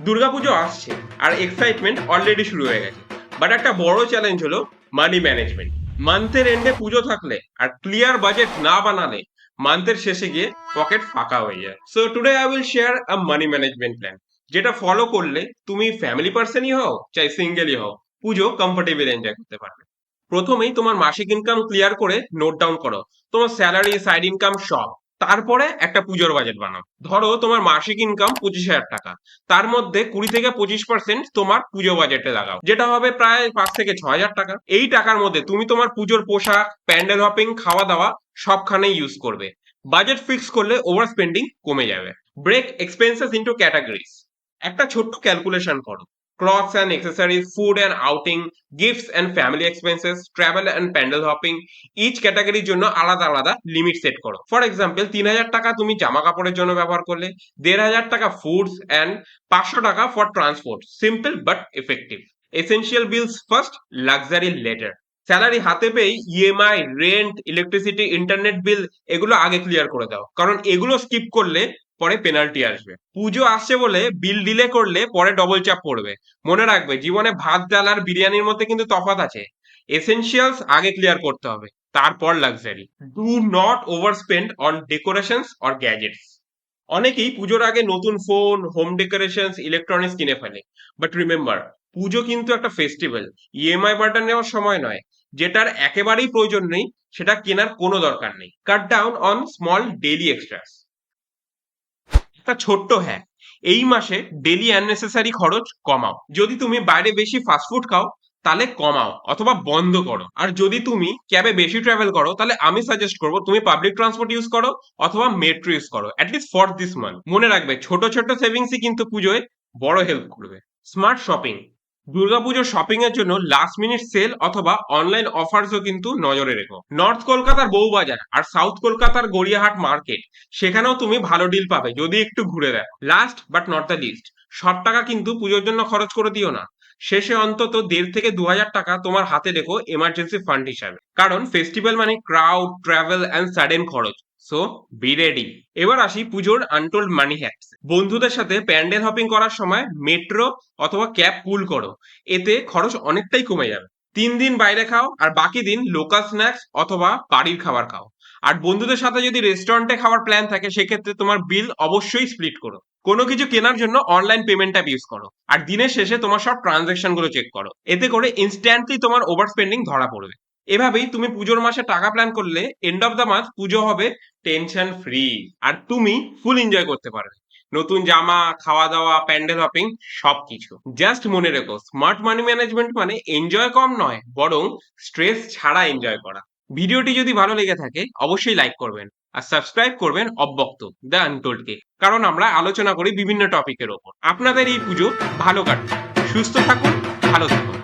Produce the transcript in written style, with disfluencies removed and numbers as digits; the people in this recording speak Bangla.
দুর্গাপুজো আসছে আর এক্সাইটমেন্ট অলরেডি শুরু হয়ে গেছে। বাট একটা বড় চ্যালেঞ্জ হলো মানি ম্যানেজমেন্ট। মান্থের এন্ডে পুজো থাকলে আর ক্লিয়ার বাজেট না বানালে মান্থের শেষে গিয়ে পকেট ফাঁকা হয়ে যায়। So today I will share a money management plan, যেটা ফলো করলে তুমি ফ্যামিলি পার্সনই হও চাই সিঙ্গেলই হও, পুজো কমফোর্টেবল এনজয় করতে পারবে। প্রথমেই তোমার মাসিক ইনকাম ক্লিয়ার করে নোট ডাউন করো, তোমার স্যালারি, সাইড ইনকাম সব। তারপরে একটা পুজোর বাজেট বানাও। ধরো তোমার মাসিক ইনকাম 25,000 টাকা, তার মধ্যে 20 থেকে 25% তোমার পুজো বাজেটে লাগাও, যেটা হবে প্রায় 5 থেকে 6 হাজার টাকা। এই টাকার মধ্যে তুমি তোমার পুজোর পোশাক, প্যান্ডেল হপিং, খাওয়া দাওয়া সবখানেই ইউজ করবে। বাজেট ফিক্স করলে ওভার স্পেন্ডিং কমে যাবে। Break expenses into categories. একটা ছোট্ট ক্যালকুলেশন করো। Clothes and accessories, food and outing, gifts and family expenses, travel and pandal hopping, each ক্যাটাগরির জন্য আলাদা আলাদা লিমিট সেট করো। ফর এক্সাম্পল 3,000 টাকা তুমি জামা কাপড়ের জন্য ব্যবহার করলে, 1,500 টাকা ফুডস অ্যান্ড 500 টাকা for transport. Simple but effective. Essential bills first, luxury later. Salary হাতে পেয়ে EMI, rent, electricity, internet bill এগুলো আগে ক্লিয়ার করে দাও, কারণ এগুলো স্কিপ করলে পরে পেনাল্টি আসবে। পুজো আসছে বলে বিল ডিলে করলে পরে ডবল চাপ পড়বে। মনে রাখবে, জীবনে ভাত, ডাল আর বিরিয়ানির মধ্যে কিন্তু তফাৎ আছে। এসেনশিয়ালস আগে ক্লিয়ার করতে হবে, তারপর luxury. Do not over spend on decorations or gadgets. অনেকেই পুজোর আগে নতুন ফোন, হোম ডেকোরেশনস, ইলেকট্রনিক্স কিনে ফেলে। বাট রিমেম্বার, পুজো কিন্তু একটা ফেস্টিভ্যাল, ইএমআই বার্ডেন নেওয়ার সময় নয়। যেটার একেবারেই প্রয়োজন নেই সেটা কেনার কোনো দরকার নেই। Cut down on small daily extras. একটা ছোট্ট হ্যাঁ, এই মাসে ডেলি আননেসেসারি খরচ কমাও। যদি তুমি বাইরে বেশি ফাস্টফুড খাও তাহলে কমাও অথবা বন্ধ করো। আর যদি তুমি ক্যাবে বেশি ট্রাভেল করো তাহলে আমি সাজেস্ট করবো তুমি পাবলিক ট্রান্সপোর্ট ইউজ করো অথবা মেট্রো ইউজ করো, অ্যাটলিস্ট ফর দিস মান্থ। মনে রাখবে, ছোট ছোট সেভিংসই কিন্তু পুজোয় বড় হেল্প করবে। Smart shopping. দুর্গাপুজোর শপিং এর জন্য লাস্ট মিনিট সেল অথবা অনলাইন অফার্সও কিন্তু নজরে রেখো। নর্থ কলকাতার বউবাজার আর সাউথ কলকাতার গড়িয়াহাট মার্কেট, সেখানেও তুমি ভালো ডিল পাবে যদি একটু ঘুরে দেখো। Last but not the least, সব টাকা কিন্তু পুজোর জন্য খরচ করে দিও না। শেষে অন্তত 1,500 থেকে 2,000 টাকা তোমার হাতে রেখো এমার্জেন্সি ফান্ড হিসাবে, কারণ ফেস্টিভ্যাল মানে ক্রাউড, ট্রাভেল অ্যান্ড সাডেন খরচ। So be ready. এবার আসি পুজোর আনটোল্ড মানি হ্যাকস। বন্ধুদের সাথে প্যান্ডেল হপিং করার সময় মেট্রো অথবা ক্যাব পুল করো, এতে খরচ অনেকটাই কমে যাবে। 3 দিন বাইরে খাও আর বাকি দিন লোকাল স্ন্যাক্স অথবা বাড়ির খাবার খাও। আর বন্ধুদের সাথে যদি রেস্টুরেন্টে খাওয়ার প্ল্যান থাকে সেক্ষেত্রে তোমার বিল অবশ্যই স্প্লিট করো। কোনো কিছু কেনার জন্য অনলাইন পেমেন্ট অ্যাপ ইউজ করো আর দিনের শেষে তোমার সব ট্রানজাকশন গুলো চেক করো। এতে করে ইনস্ট্যান্টলি তোমার ওভার স্পেন্ডিং ধরা পড়বে। এভাবেই তুমি পুজোর মাসে টাকা প্ল্যান করলে এন্ড অফ দ্য মান্থ পুজো হবে টেনশন ফ্রি, আর তুমি ফুল এনজয় করতে পারবে। নতুন জামা, খাওয়া দাওয়া, প্যান্ডেল হপিং সবকিছু। জাস্ট মনে রেখো, স্মার্ট মানি ম্যানেজমেন্ট মানে এনজয় কম নয়, বরং স্ট্রেস ছাড়া এনজয় করা। ভিডিওটি যদি ভালো লেগে থাকে অবশ্যই লাইক করবেন আর সাবস্ক্রাইব করবেন অব্যক্ত দ্য আনটোল্ড কে, কারণ আমরা আলোচনা করি বিভিন্ন টপিকের ওপর। আপনাদের এই পুজো ভালো কাটুক, সুস্থ থাকুন, ভালো থাকুন।